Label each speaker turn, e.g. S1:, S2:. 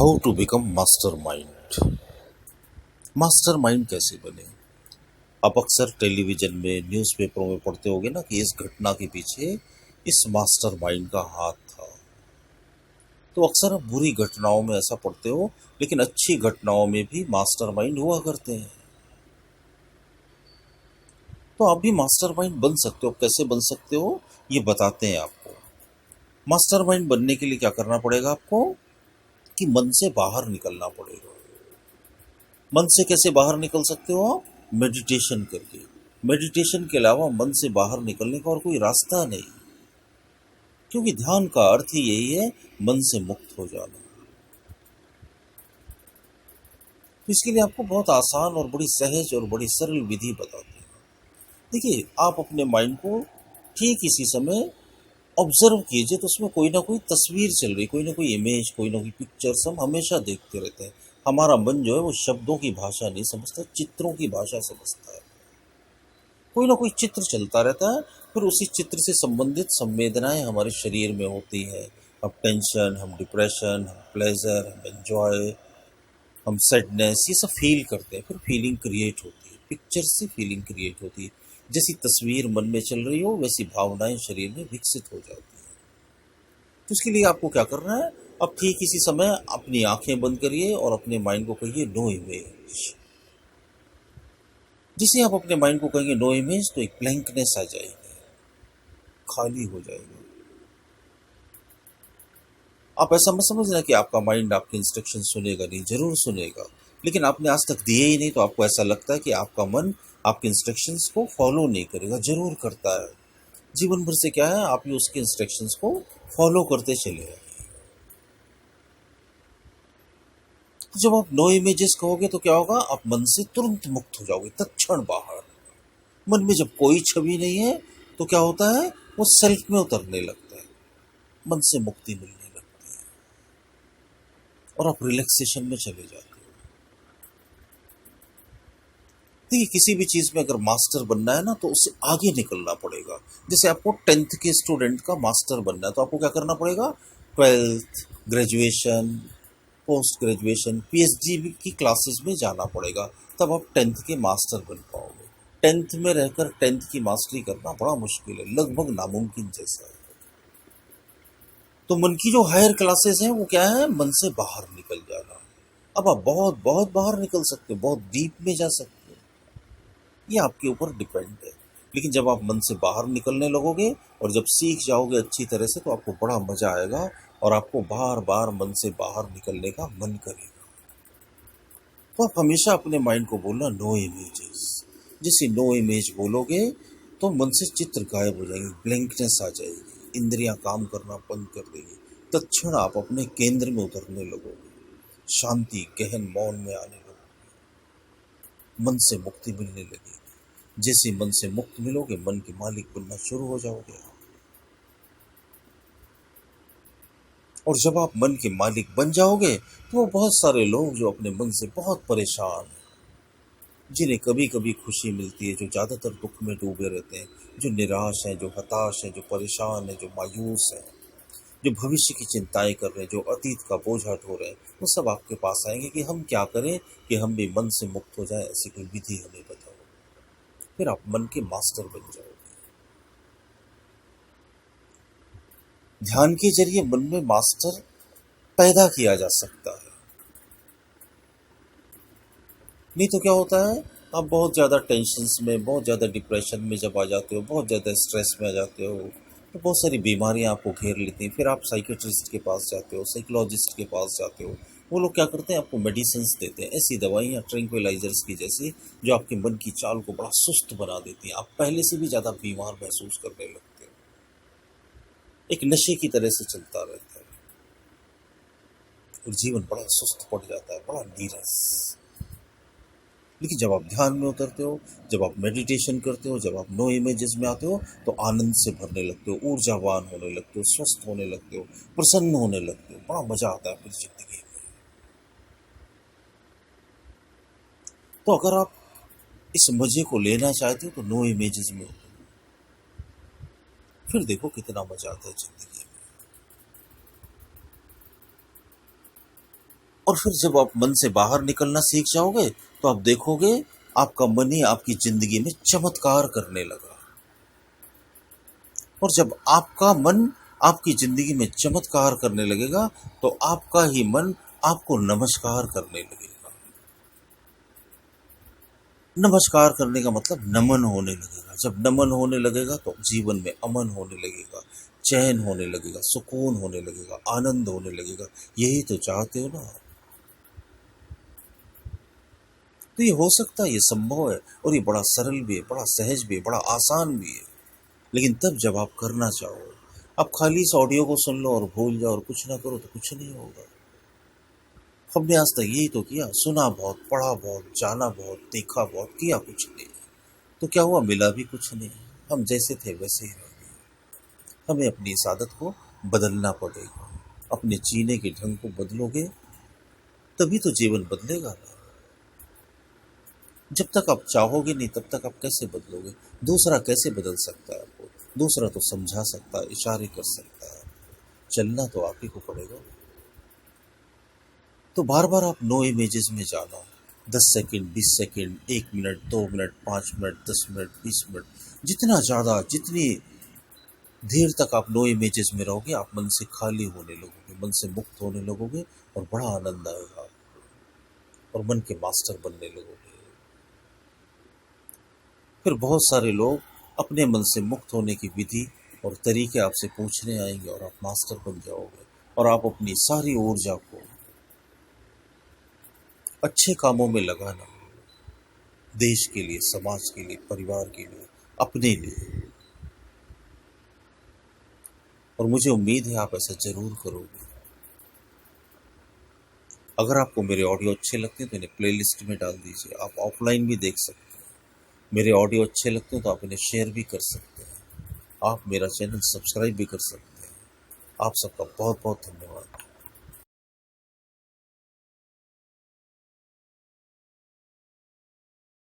S1: How to become mastermind. Mastermind कैसे बने। आप अक्सर टेलीविजन में न्यूज़पेपरों में पढ़ते होगे ना कि इस घटना के पीछे इस मास्टरमाइंड का हाथ था। तो अक्सर आप बुरी घटनाओं में ऐसा पढ़ते हो, लेकिन अच्छी घटनाओं में भी मास्टरमाइंड हुआ करते हैं। तो आप भी मास्टरमाइंड बन सकते हो। कैसे बन सकते हो ये बताते हैं आपको। मास्टरमाइंड बनने के लिए क्या करना पड़ेगा आपको कि मन से बाहर निकलना पड़ेगा। मन से कैसे बाहर निकल सकते हो आप? मेडिटेशन करके। मेडिटेशन के अलावा मन से बाहर निकलने का और कोई रास्ता नहीं, क्योंकि ध्यान का अर्थ ही यही है, मन से मुक्त हो जाना। तो इसके लिए आपको बहुत आसान और बड़ी सहज और बड़ी सरल विधि बताते हैं। देखिए, आप अपने माइंड को ठीक इसी समय ऑब्जर्व कीजिए, तो उसमें कोई ना कोई तस्वीर चल रही, कोई ना कोई इमेज, कोई ना कोई पिक्चर्स हम हमेशा देखते रहते हैं। हमारा मन जो है वो शब्दों की भाषा नहीं समझता, चित्रों की भाषा समझता है। कोई ना कोई चित्र चलता रहता है, फिर उसी चित्र से संबंधित संवेदनाएं हमारे शरीर में होती हैं। हम टेंशन, हम डिप्रेशन, हम प्लेजर, हम एंजॉय, हम सैडनेस, ये सब फील करते हैं। फिर फीलिंग क्रिएट होती है, पिक्चर से फीलिंग क्रिएट होती है। जैसी तस्वीर मन में चल रही हो वैसी भावनाएं शरीर में विकसित हो जाती हैं। तो इसके लिए आपको क्या करना है, अब ठीक इसी समय अपनी आंखें बंद करिए और अपने माइंड को कहिए नो इमेज। जिसे आप अपने माइंड को कहेंगे नो इमेज, तो एक ब्लैंकनेस आ जाएगी, खाली हो जाएगा। आप ऐसा मत समझना कि आपका माइंड आपके इंस्ट्रक्शन सुनेगा नहीं, जरूर सुनेगा, लेकिन आपने आज तक दिए ही नहीं, तो आपको ऐसा लगता है कि आपका मन आपके इंस्ट्रक्शंस को फॉलो नहीं करेगा। जरूर करता है। जीवन भर से क्या है, आप ही उसके इंस्ट्रक्शंस को फॉलो करते चले आए। तो जब आप नो इमेजेस कहोगे तो क्या होगा, आप मन से तुरंत मुक्त हो जाओगे, तत्क्षण बाहर। मन में जब कोई छवि नहीं है तो क्या होता है, वो सेल्फ में उतरने लगता है, मन से मुक्ति मिलने लगती है और आप रिलैक्सेशन में चले जाते हो। देखिए, किसी भी चीज़ में अगर मास्टर बनना है ना, तो उससे आगे निकलना पड़ेगा। जैसे आपको 10th के स्टूडेंट का मास्टर बनना है, तो आपको क्या करना पड़ेगा, 12th, graduation, post graduation, PhD की क्लासेस में जाना पड़ेगा। तब आप 10th के मास्टर बन पाओगे। 10th में रहकर 10th की मास्टरी करना बड़ा मुश्किल है, लगभग नामुमकिन जैसा है। तो मन की जो हायर क्लासेस हैं वो क्या है, मन से बाहर निकल जाना। अब आप बहुत बहुत बाहर निकल सकते हो, बहुत डीप में जा सकते हो, ये आपके ऊपर डिपेंड है। लेकिन जब आप मन से बाहर निकलने लगोगे और जब सीख जाओगे अच्छी तरह से, तो आपको बड़ा मजा आएगा और आपको बार बार मन से बाहर निकलने का मन करेगा। तो आप हमेशा अपने माइंड को बोलना नो इमेजेस। जैसे नो इमेज बोलोगे तो मन से चित्र गायब हो जाएंगे, ब्लैंकनेस आ जाएगी, इंद्रियां काम करना बंद कर देंगी। तत्क्षण आप अपने केंद्र में उतरने लगोगे, शांति गहन मौन में आने लगोगे, मन से मुक्ति मिलने लगेगी। जैसे मन से मुक्त मिलोगे, मन के मालिक बनना शुरू हो जाओगे। और जब आप मन के मालिक बन जाओगे, तो वो बहुत सारे लोग जो अपने मन से बहुत परेशान हैं, जिन्हें कभी कभी खुशी मिलती है, जो ज़्यादातर दुख में डूबे रहते हैं, जो निराश हैं, जो हताश हैं, जो परेशान हैं, जो मायूस हैं, जो भविष्य की चिंताएं कर रहे हैं, जो अतीत का बोझा ढो रहे हैं, वो सब आपके पास आएंगे कि हम क्या करें कि हम भी मन से मुक्त हो जाएं, ऐसी कोई विधि हमें बताओ। फिर आप मन के मास्टर बन जाओगे। ध्यान के जरिए मन में मास्टर पैदा किया जा सकता है। नहीं तो क्या होता है, आप बहुत ज़्यादा टेंशन्स में, बहुत ज़्यादा डिप्रेशन में जब आ जाते हो, बहुत ज़्यादा स्ट्रेस में आ जाते हो, तो बहुत सारी बीमारियां आपको घेर लेती हैं। फिर आप साइकेट्रिस्ट के पास जाते हो, साइकोलॉजिस्ट के पास जाते हो। वो लोग क्या करते हैं, आपको मेडिसिन्स देते हैं, ऐसी दवाइयाँ ट्रैंक्विलाइजर्स की जैसी, जो आपके मन की चाल को बड़ा सुस्त बना देती हैं। आप पहले से भी ज़्यादा बीमार महसूस करने लगते हो। एक नशे की तरह से चलता रहता है और जीवन बड़ा सुस्त पड़ जाता है, बड़ा नीरस। लेकिन जब आप ध्यान में उतरते हो, जब आप मेडिटेशन करते हो, जब आप नो इमेजेस में आते हो, तो आनंद से भरने लगते हो, ऊर्जावान होने लगते हो, स्वस्थ होने लगते हो, प्रसन्न होने लगते हो, बड़ा मजा आता है अपनी जिंदगी में। तो अगर आप इस मजे को लेना चाहते हो तो नो इमेजेस में उतरो, फिर देखो कितना मजा आता है जिंदगी में। और फिर जब आप मन से बाहर निकलना सीख जाओगे तो आप देखोगे आपका मन ही आपकी जिंदगी में चमत्कार करने लगा। और जब आपका मन आपकी जिंदगी में चमत्कार करने लगेगा तो आपका ही मन आपको नमस्कार करने लगेगा। नमस्कार करने का मतलब नमन होने लगेगा। जब नमन होने लगेगा तो जीवन में अमन होने लगेगा, चैन होने लगेगा, सुकून होने लगेगा, आनंद होने लगेगा। यही तो चाहते हो ना। तो ये हो सकता है, ये संभव है, और ये बड़ा सरल भी है, बड़ा सहज भी है, बड़ा आसान भी है। लेकिन तब जब आप करना चाहो, आप खाली इस ऑडियो को सुन लो और भूल जाओ और कुछ ना करो तो कुछ नहीं होगा। हमने आज तक यही तो किया, सुना बहुत, पढ़ा बहुत, जाना बहुत, देखा बहुत, किया कुछ नहीं। तो क्या हुआ? मिला भी कुछ नहीं। हम जैसे थे वैसे ही रह गए। हमें अपनी इस आदत को बदलना पड़ेगा। अपने जीने के ढंग को बदलोगे तभी तो जीवन बदलेगा ना। जब तक आप चाहोगे नहीं तब तक आप कैसे बदलोगे? दूसरा कैसे बदल सकता है आपको? दूसरा तो समझा सकता है, इशारे कर सकता है, चलना तो आप ही को पड़ेगा। तो बार बार आप नो इमेजेस में जाना, 10 second, 20 second, 1 minute, 2 minute, 5 minute, 10 minute, 20 minute, जितना ज़्यादा, जितनी देर तक आप नो इमेजेस में रहोगे आप मन से खाली होने लगोगे, मन से मुक्त होने लगोगे, और बड़ा आनंद आएगा और मन के मास्टर बनने लगोगे। फिर बहुत सारे लोग अपने मन से मुक्त होने की विधि और तरीके आपसे पूछने आएंगे और आप मास्टर बन जाओगे। और आप अपनी सारी ऊर्जा को अच्छे कामों में लगाना, देश के लिए, समाज के लिए, परिवार के लिए, अपने लिए। और मुझे उम्मीद है आप ऐसा जरूर करोगे। अगर आपको मेरे ऑडियो अच्छे लगते हैं तो इन्हें प्लेलिस्ट में डाल दीजिए। आप ऑफलाइन भी देख सकते हैं। मेरे ऑडियो अच्छे लगते हैं तो आप इन्हें शेयर भी कर सकते हैं। आप मेरा चैनल सब्सक्राइब भी कर सकते हैं। आप सबका बहुत बहुत धन्यवाद।